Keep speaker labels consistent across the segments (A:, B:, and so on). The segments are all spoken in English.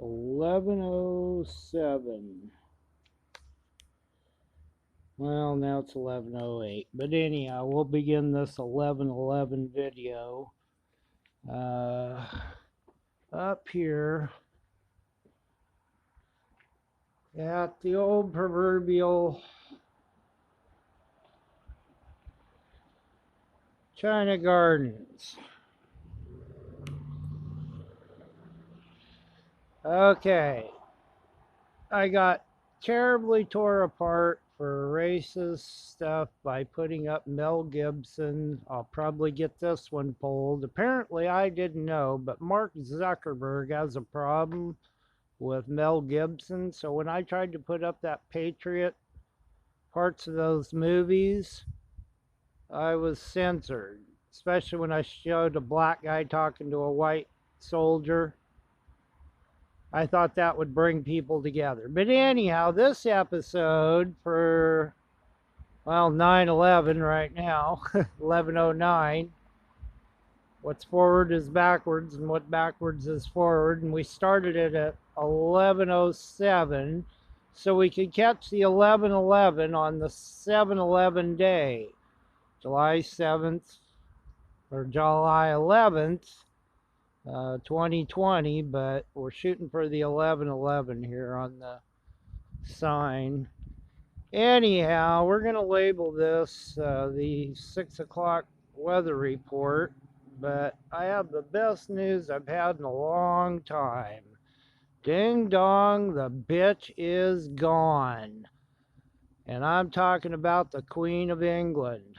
A: 11:07. Well, now it's 11:08. But anyhow, we'll begin this 11:11 video. Up here at the old proverbial China Gardens. Okay, I got terribly tore apart for racist stuff by putting up Mel Gibson. I'll probably get this one pulled. Apparently, I didn't know, but Mark Zuckerberg has a problem with Mel Gibson. So when I tried to put up that Patriot parts of those movies, I was censored, especially when I showed a black guy talking to a white soldier. I thought that would bring people together. But anyhow, this episode for, well, 9/11 right now, 11:09. What's forward is backwards, and what backwards is forward. And we started it at 11:07, so we could catch the 11:11 on the 7/11 day, July 7th, or July 11th. 2020, but we're shooting for the 11:11 here on the sign. Anyhow, we're going to label this the 6 o'clock weather report, but I have the best news I've had in a long time. Ding dong, the bitch is gone. And I'm talking about the Queen of England.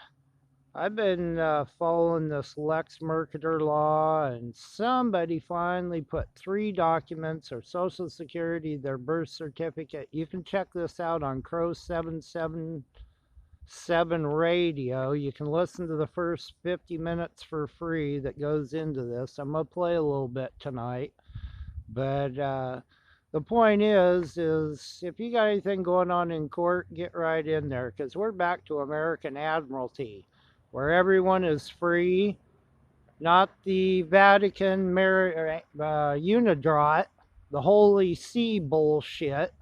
A: I've been following this Lex Mercator law, and somebody finally put 3 documents: their social security, their birth certificate. You can check this out on Crow 777 radio. You can listen to the first 50 minutes for free that goes into this. I'm going to play a little bit tonight. But the point is if you got anything going on in court, get right in there, because we're back to American Admiralty, where everyone is free, not the Vatican Unidrot, the Holy See bullshit.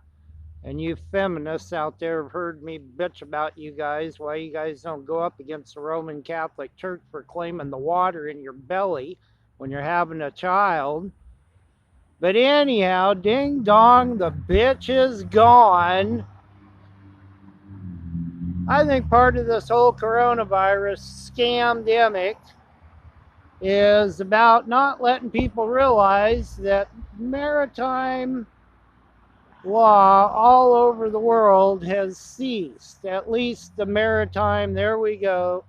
A: And you feminists out there have heard me bitch about you guys, why you guys don't go up against the Roman Catholic Church for claiming the water in your belly when you're having a child. But anyhow, ding dong, the bitch is gone. I think part of this whole coronavirus scamdemic is about not letting people realize that maritime law all over the world has ceased. At least the maritime, there we go.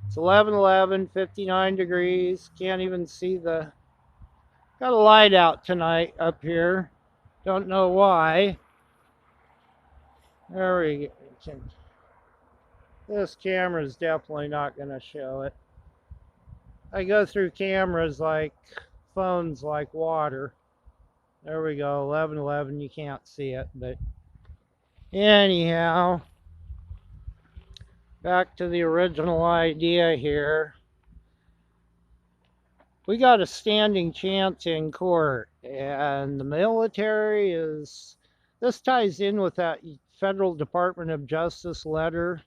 A: It's 11:11, 59 degrees. Can't even see the, got a light out tonight up here. Don't know why. There we go. This camera is definitely not going to show it. I go through cameras like phones like water. There we go, 11:11. You can't see it, but anyhow, back to the original idea here. We got a standing chance in court, and the military is, this ties in with that Federal Department of Justice letter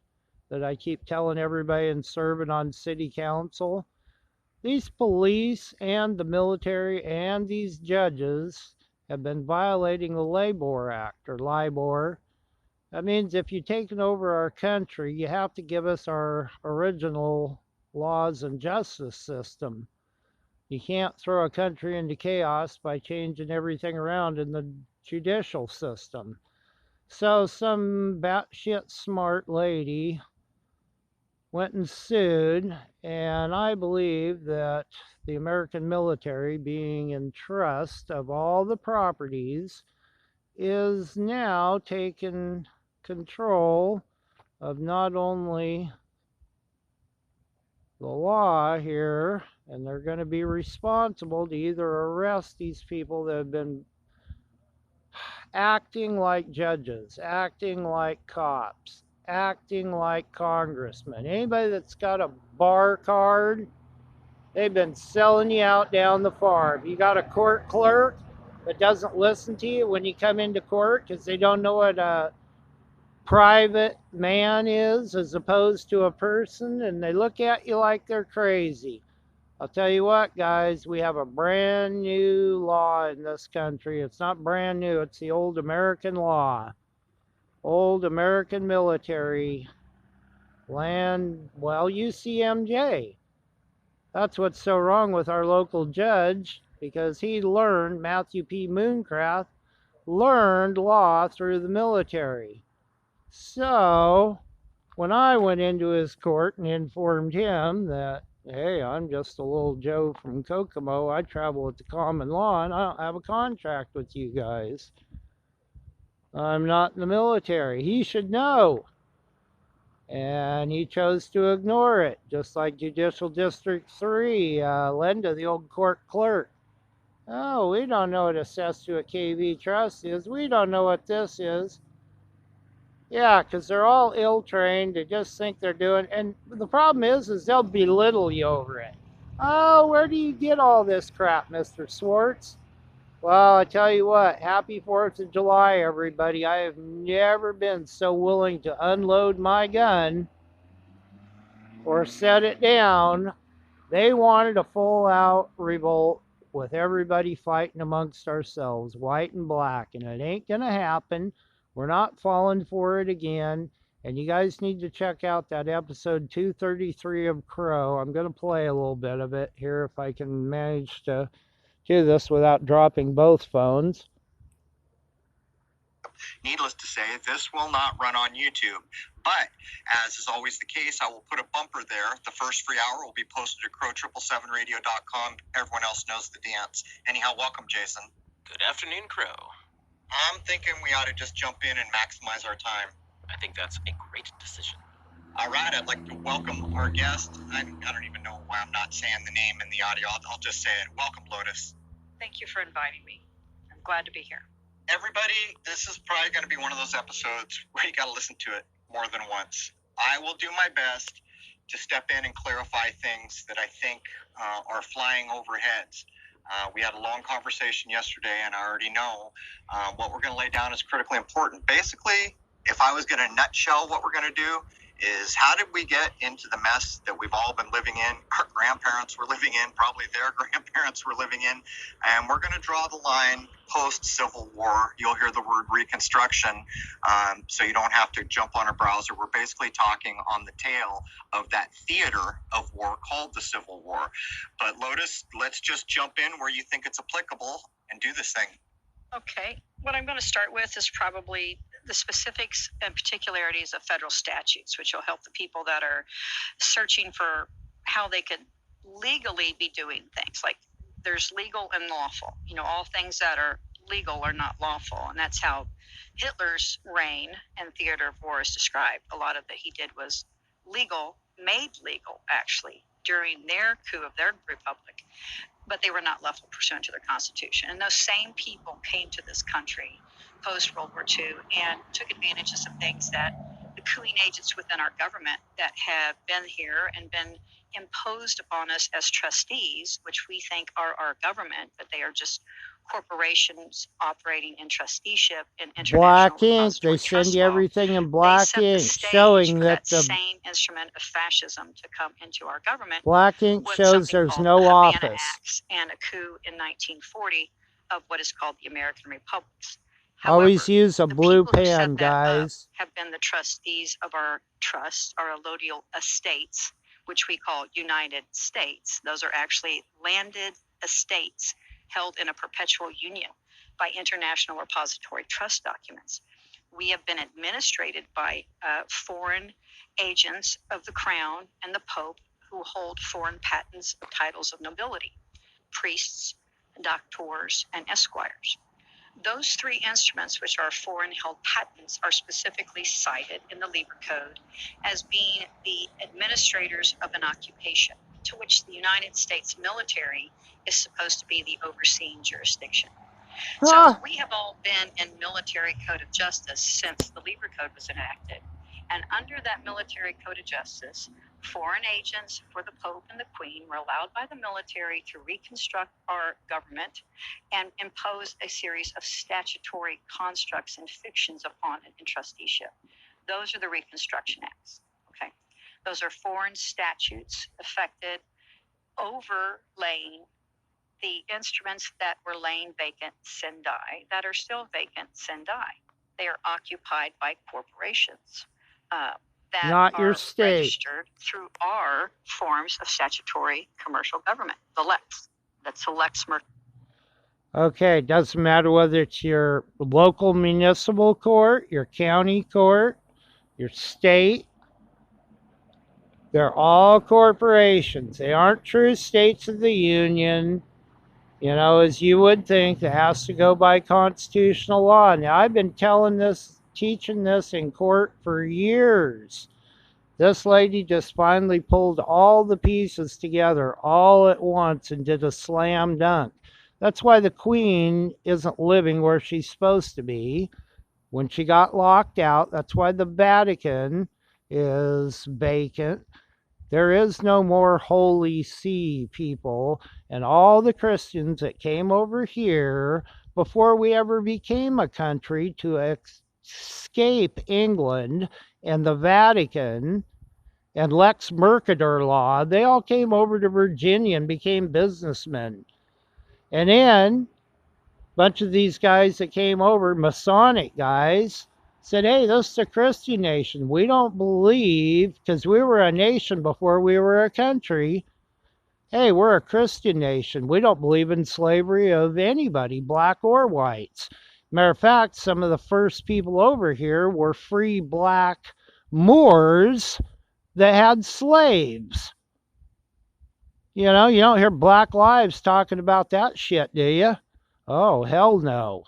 A: that I keep telling everybody and serving on city council. These police and the military and these judges have been violating the Labor Act, or LIBOR. That means if you've taken over our country, you have to give us our original laws and justice system. You can't throw a country into chaos by changing everything around in the judicial system. So some batshit smart lady went and sued, and I believe that the American military, being in trust of all the properties, is now taking control of not only the law here, and they're going to be responsible to either arrest these people that have been acting like judges, acting like cops, acting like congressmen. Anybody that's got a bar card, they've been selling you out down the farm. You got a court clerk, but doesn't listen to you when you come into court because they don't know what a private man is as opposed to a person, and they look at you like they're crazy. I'll tell you what, guys, we have a brand new law in this country. It's not brand new, it's the old American law. Old American military land, well, UCMJ. That's what's so wrong with our local judge because he learned, Matthew P. Mooncraft learned law through the military. So, when I went into his court and informed him that, hey, I'm just a little Joe from Kokomo, I travel with the common law and I don't have a contract with you guys. I'm not in the military. He should know. And he chose to ignore it, just like Judicial District 3, Linda, the old court clerk. Oh, we don't know what assessed to a KV trust is. We don't know what this is. Yeah, because they're all ill-trained. They just think they're doing, and the problem is they'll belittle you over it. Oh, where do you get all this crap, Mr. Swartz? Well, I tell you what, happy 4th of July, everybody. I have never been so willing to unload my gun or set it down. They wanted a full-out revolt with everybody fighting amongst ourselves, white and black, and it ain't gonna happen. We're not falling for it again. And you guys need to check out that episode 233 of Crow. I'm going to play a little bit of it here if I can manage to do this without dropping both phones.
B: Needless to say, this will not run on YouTube. But, as is always the case, I will put a bumper there. The first free hour will be posted at crow777radio.com. Everyone else knows the dance. Anyhow, welcome, Jason.
C: Good afternoon, Crow.
B: I'm thinking we ought to just jump in and maximize our time.
C: I think that's a great decision.
B: All right, I'd like to welcome our guest. I don't even know why I'm not saying the name in the audio. I'll just say it. Welcome, Lotus.
D: Thank you for inviting me. I'm glad to be here.
B: Everybody, this is probably going to be one of those episodes where you got to listen to it more than once. I will do my best to step in and clarify things that I think are flying over heads. We had a long conversation yesterday, and I already know what we're going to lay down is critically important. Basically, if I was going to nutshell what we're going to do, is how did we get into the mess that we've all been living in, our grandparents were living in, probably their grandparents were living in, and we're going to draw the line post-Civil War. You'll hear the word Reconstruction, so you don't have to jump on a browser. We're basically talking on the tail of that theater of war called the Civil War. But Lotus, let's just jump in where you think it's applicable and do this thing.
D: Okay. What I'm going to start with is probably the specifics and particularities of federal statutes, which will help the people that are searching for how they could legally be doing things. Like there's legal and lawful. You know, all things that are legal are not lawful. And that's how Hitler's reign and theater of war is described. A lot of that he did was legal, made legal, actually, during their coup of their republic. But they were not lawful pursuant to their constitution. And those same people came to this country post-World War II and took advantage of some things that the cooing agents within our government that have been here and been imposed upon us as trustees, which we think are our government, but they are just corporations operating in trusteeship in international
A: Black ink.
D: repository
A: They send
D: trust
A: you
D: law.
A: everything in
D: They
A: black
D: set the
A: ink,
D: stage
A: showing
D: for
A: that
D: that
A: the
D: same instrument of fascism to come into our government.
A: black ink
D: With
A: shows
D: something
A: there's
D: called
A: no
D: the Havana
A: office.
D: Acts and a coup in 1940 of what is called the American Republics.
A: Always
D: However,
A: use a
D: the
A: blue
D: people who set
A: pen,
D: that up
A: guys.
D: have been the trustees of our trusts, our allodial estates, which we call United States. Those are actually landed estates held in a perpetual union by international repository trust documents. We have been administrated by foreign agents of the crown and the Pope who hold foreign patents of titles of nobility, priests, doctors, and esquires. Those three instruments, which are foreign-held patents, are specifically cited in the Libra Code as being the administrators of an occupation, to which the United States military is supposed to be the overseeing jurisdiction. So we have all been in military code of justice since the Libra Code was enacted. And under that military code of justice, Foreign agents for the Pope and the Queen were allowed by the military to reconstruct our government and impose a series of statutory constructs and fictions upon it in trusteeship. Those are the Reconstruction Acts. Okay. Those are foreign statutes affected, overlaying the instruments that were laying vacant sin die, that are still vacant sin die. They are occupied by corporations that
A: Not your
D: are
A: state.
D: registered through our forms of statutory commercial government, the Lex. That's the Lex Mer.
A: Okay, doesn't matter whether it's your local municipal court, your county court, your state. They're all corporations. They aren't true states of the union, you know, as you would think. It has to go by constitutional law. Now, I've been teaching this in court for years. This lady just finally pulled all the pieces together all at once and did a slam dunk. That's why the Queen isn't living where she's supposed to be. When she got locked out, that's why the Vatican is vacant. There is no more Holy See, people. And all the Christians that came over here before we ever became a country to escape England and the Vatican and Lex Mercator law, they all came over to Virginia and became businessmen. And then a bunch of these guys that came over, Masonic guys, said, hey, this is a Christian nation. We don't believe, because we were a nation before we were a country. Hey, we're a Christian nation. We don't believe in slavery of anybody, black or whites. Matter of fact, some of the first people over here were free black Moors that had slaves. You know, you don't hear Black Lives talking about that shit, do you? Oh, hell no.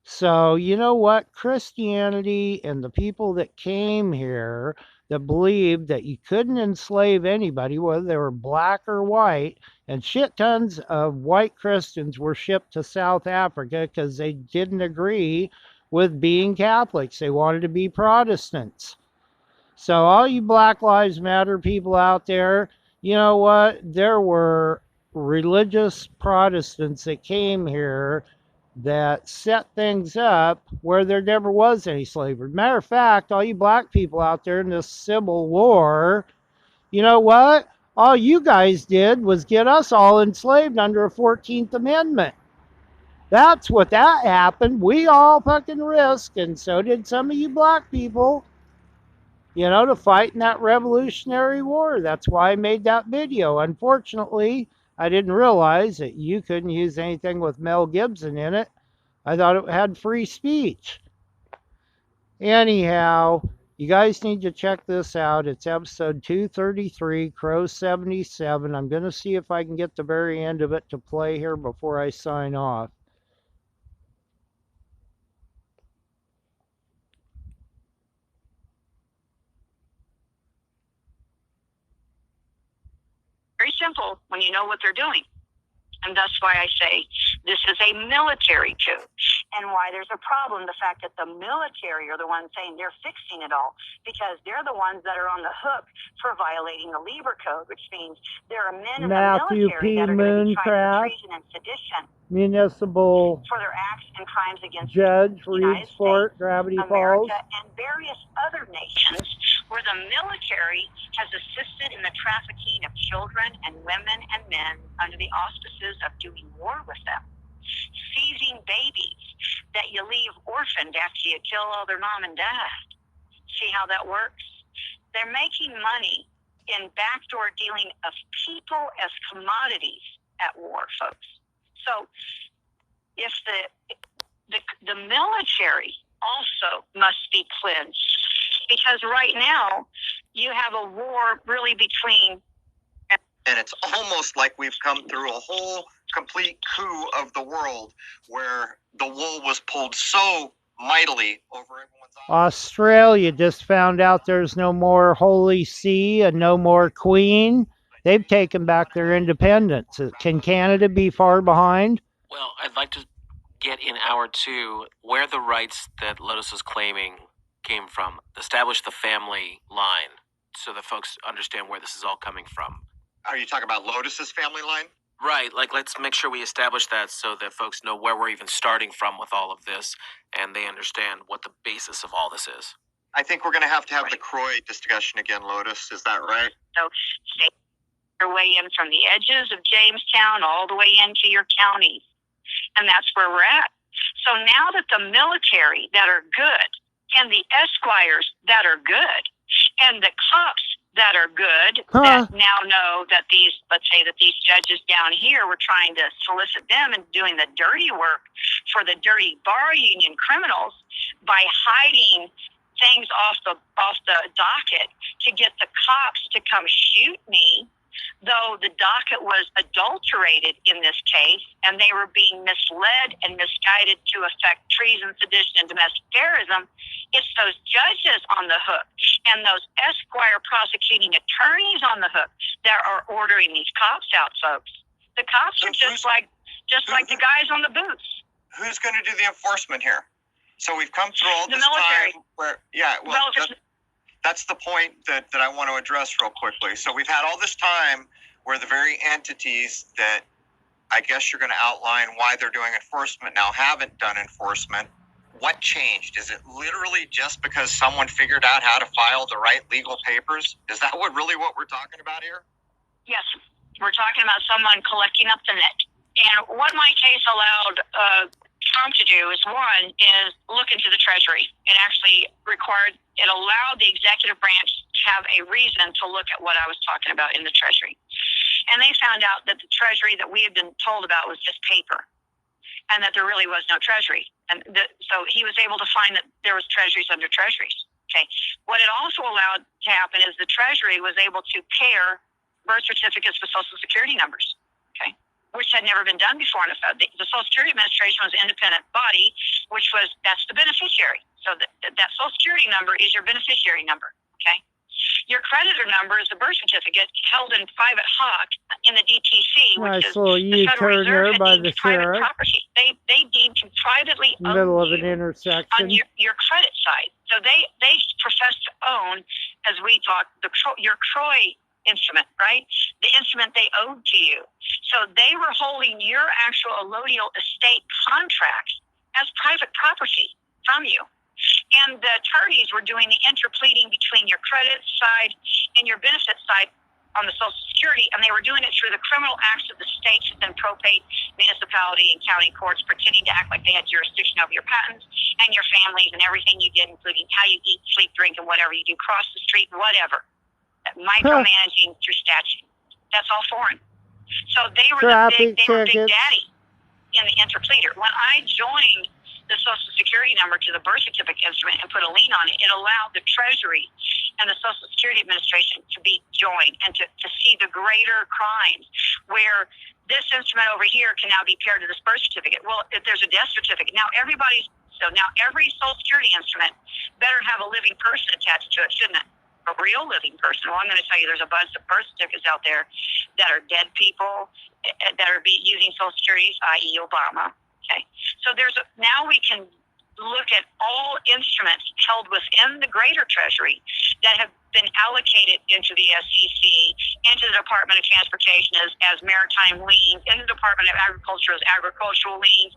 A: So, you know what? Christianity and the people that came here that believed that you couldn't enslave anybody, whether they were black or white, and shit tons of white Christians were shipped to South Africa because they didn't agree with being Catholics. They wanted to be Protestants. So, all you Black Lives Matter people out there, you know what? There were religious Protestants that came here that set things up where there never was any slavery. Matter of fact, all you black people out there in this Civil War, you know what? All you guys did was get us all enslaved under a 14th Amendment. That's what that happened. We all fucking risked, and so did some of you black people, you know, to fight in that Revolutionary War. That's why I made that video. Unfortunately, I didn't realize that you couldn't use anything with Mel Gibson in it. I thought it had free speech. Anyhow, you guys need to check this out. It's episode 233, Crow 77. I'm going to see if I can get the very end of it to play here before I sign off.
D: Very simple when you know what they're doing. And that's why I say this is a military coup. And why there's a problem, the fact that the military are the ones saying they're fixing it all, because they're the ones that are on the hook for violating the Lieber Code, which means there are men in the military that are going to be tried for treason and sedition,
A: municipal
D: for their acts and crimes against
A: Judge,
D: the United
A: Reedsport,
D: States,
A: Gravity
D: America,
A: Falls,
D: and various other nations where the military has assisted in the trafficking of children and women and men under the auspices of doing war with them, seizing babies that you leave orphaned after you kill all their mom and dad. See how that works? They're making money in backdoor dealing of people as commodities at war, folks. So if the military also must be cleansed, because right now you have a war really between.
B: And it's almost like we've come through a whole complete coup of the world where the wool was pulled so mightily over everyone's eyes.
A: Australia just found out there's no more Holy See and no more Queen. They've taken back their independence. Can Canada be far behind?
C: Well, I'd like to get in hour 2 where the rights that Lotus is claiming came from. Establish the family line. so that folks understand where this is all coming from.
B: Are you talking about Lotus's family line?
C: Right, like let's make sure we establish that so that folks know where we're even starting from with all of this, and they understand what the basis of all this is.
B: I think we're going to have the Croy discussion again, Lotus. Is that right?
E: So stay your way in from the edges of Jamestown all the way into your counties. And that's where we're at. So now that the military that are good and the esquires that are good and the cops that are good that now know that these, let's say that these judges down here were trying to solicit them and doing the dirty work for the dirty bar union criminals by hiding things off the docket to get the cops to come shoot me, though the docket was adulterated in this case and they were being misled and misguided to affect treason, sedition, and domestic terrorism. It's those judges on the hook and those esquire prosecuting attorneys on the hook that are ordering these cops out, folks. The cops are just like the guys on the booths.
B: Who's going to do the enforcement here? So we've come through all
E: The
B: this
E: military.
B: time where, that's the point that I want to address real quickly. So we've had all this time where the very entities that I guess you're going to outline why they're doing enforcement now haven't done enforcement. What changed? Is it literally just because someone figured out how to file the right legal papers? Is that what we're talking about here?
E: Yes, we're talking about someone collecting up the net. And what my case allowed Trump to do is look into the Treasury. It actually allowed the executive branch to have a reason to look at what I was talking about in the Treasury. And they found out that the Treasury that we had been told about was just paper and that there really was no Treasury. And so he was able to find that there was treasuries under treasuries. Okay. What it also allowed to happen is the Treasury was able to pair birth certificates with Social Security numbers. Okay. Which had never been done before in the Fed. The Social Security Administration was an independent body, that's the beneficiary. So that Social Security number is your beneficiary number, okay? Your creditor number is the birth certificate held in private hoc in the DTC, which is the Federal Reserve had deemed private property. They deemed to privately own
A: middle of an
E: you
A: intersection
E: on your credit side. So they profess to own, as we talk, your Croy instrument, right? The instrument they owed to you. So they were holding your actual allodial estate contracts as private property from you. And the attorneys were doing the interpleading between your credit side and your benefit side on the Social Security, and they were doing it through the criminal acts of the states and probate, municipality, and county courts, pretending to act like they had jurisdiction over your patents and your families and everything you did, including how you eat, sleep, drink, and whatever you do, cross the street, whatever. Micromanaging through statute. That's all foreign. So they were big daddy in the interpleader. When I joined the Social Security number to the birth certificate instrument and put a lien on it, it allowed the Treasury and the Social Security Administration to be joined and to see the greater crimes where this instrument over here can now be paired to this birth certificate. Well, if there's a death certificate, now every Social Security instrument better have a living person attached to it, shouldn't it? A real living person. Well, I'm going to tell you, there's a bunch of birth certificates out there that are dead people that are using Social Security, i.e. Obama. Okay. So now we can look at all instruments held within the greater Treasury that have been allocated into the SEC, into the Department of Transportation as maritime liens, into the Department of Agriculture as agricultural liens,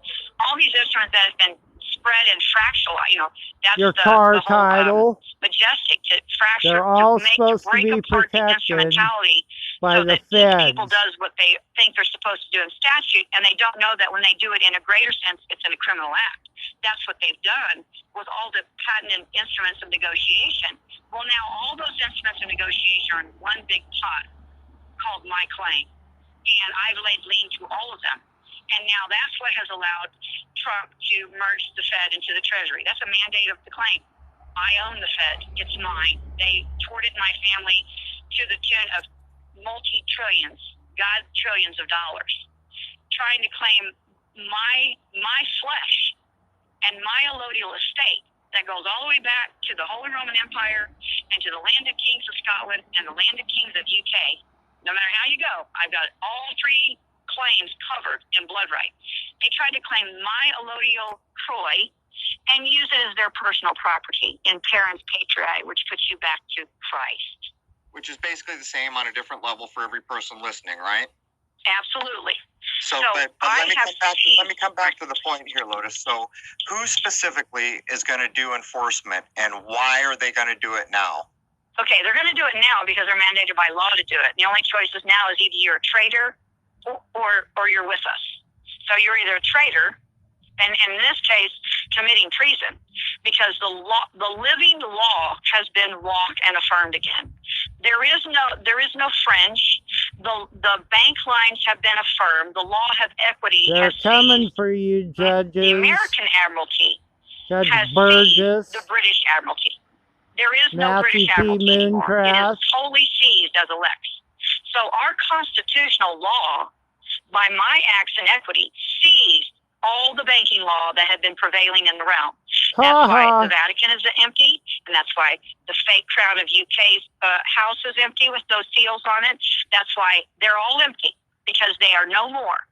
E: all these instruments that have been spread and fractionalized. That's
A: your
E: the
A: car
E: whole,
A: title.
E: Majestic to fracture,
A: They're all
E: to
A: supposed to
E: break
A: be
E: apart the
A: protected
E: instrumentality
A: by
E: so
A: the
E: that each people
A: feds.
E: does what they think they're supposed to do in statute, and they don't know that when they do it in a greater sense, it's in a criminal act. That's what they've done with all the patented instruments of negotiation. Well, now all those instruments of negotiation are in one big pot called My Claim, and I've laid lien to all of them. And now that's what has allowed Trump to merge the Fed into the Treasury. That's a mandate of the claim. I own the Fed. It's mine. They torted my family to the tune of multi-trillions, trillions of dollars, trying to claim my flesh and my allodial estate that goes all the way back to the Holy Roman Empire and to the land of kings of Scotland and the land of kings of UK. No matter how you go, I've got all three claims covered in blood right. They tried to claim my allodial Croy and use it as their personal property in parens patriae, which puts you back to Christ.
B: which is basically the same on a different level for every person listening, right?
E: Absolutely.
B: So,
E: So
B: but
E: I
B: let
E: have
B: me come back to the point here, Lotus. So, who specifically is going to do enforcement, and why are they going to do it now?
E: Okay, they're going to do it now because they're mandated by law to do it. The only choices now is either you're a traitor or you're with us. So you're either a traitor, and in this case, committing treason, because the living law has been walked and affirmed again. There is no fringe. The bank lines have been affirmed. The law of equity
A: They're
E: has
A: coming
E: seized.
A: for you, judges.
E: The American Admiralty
A: Judge
E: has
A: Burgess.
E: seized the British Admiralty. There is no
A: Matthew
E: British
A: P.
E: Admiralty anymore. It
A: Mooncraft.
E: is totally seized as a lex. So our constitutional law, by my acts and equity, seized all the banking law that had been prevailing in the realm. That's why the Vatican is empty, and that's why the fake crown of UK's house is empty with those seals on it. That's why they're all empty, because they are no more.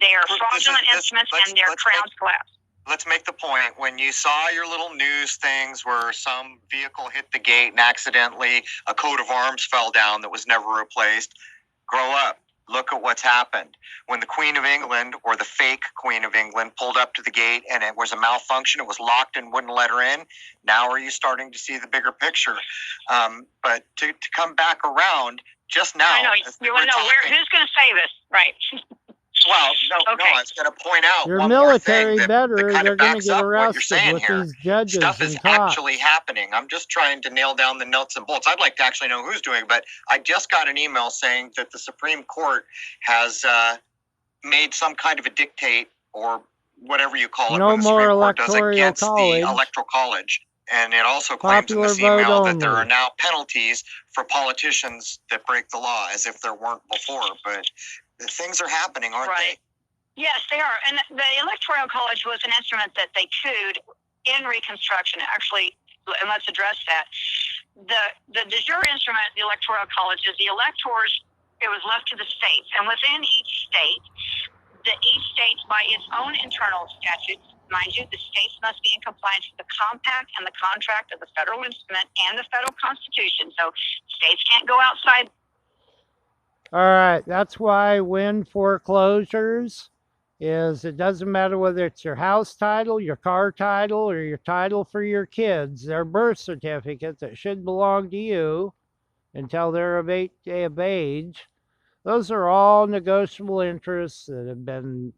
E: They are fraudulent instruments, and their crowns collapse.
B: Let's make the point. When you saw your little news things where some vehicle hit the gate and accidentally a coat of arms fell down that was never replaced, grow up. Look at what's happened. When the Queen of England, or the fake Queen of England, pulled up to the gate and it was a malfunction, it was locked and wouldn't let her in. Now are you starting to see the bigger picture? But to come back around just now.
E: I know. You want to know who's going to say this, right?
B: Well, no, I was going to point out
A: your
B: one
A: military
B: more thing
A: better,
B: that
A: they're going to get
B: what you're
A: arrested
B: saying
A: with
B: here.
A: these judges
B: Stuff
A: and
B: is
A: cops.
B: actually happening. I'm just trying to nail down the nuts and bolts. I'd like to actually know who's doing it, but I just got an email saying that the Supreme Court has made some kind of a dictate, or whatever you call it,
A: No
B: when the
A: more
B: Supreme Court does
A: electoral
B: against
A: college.
B: the Electoral College. And it also claims in
A: Popular
B: this
A: vote
B: email that there
A: only.
B: are now penalties for politicians that break the law, as if there weren't before. But things are happening, aren't they?
E: Yes, they are. And the Electoral College was an instrument that they cooed in Reconstruction, actually, and let's address that. The de jure instrument, the Electoral College, is the electors, it was left to the states. And within each state, by its own internal statutes, mind you, the states must be in compliance with the compact and the contract of the federal instrument and the federal constitution. So states can't go outside.
A: All right, that's why when foreclosures is, it doesn't matter whether it's your house title, your car title, or your title for your kids, their birth certificates that should belong to you until they're of age. Those are all negotiable interests that have been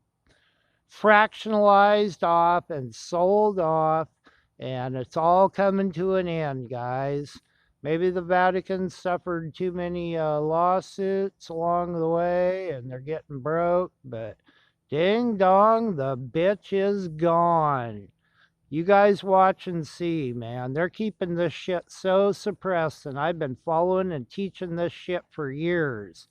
A: fractionalized off and sold off, and it's all coming to an end, guys. Maybe the Vatican suffered too many lawsuits along the way and they're getting broke, but ding dong, the bitch is gone. You guys watch and see, man. They're keeping this shit so suppressed, and I've been following and teaching this shit for years.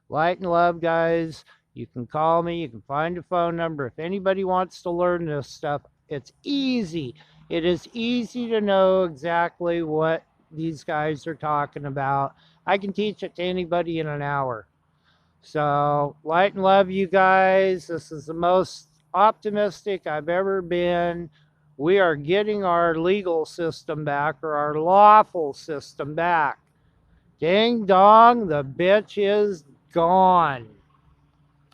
A: Light and love, guys. You can call me. You can find a phone number. If anybody wants to learn this stuff, it's easy. It is easy to know exactly what these guys are talking about. I can teach it to anybody in an hour. So, light and love, you guys. This is the most optimistic I've ever been. We are getting our legal system back, or our lawful system back. Ding dong, the bitch is gone.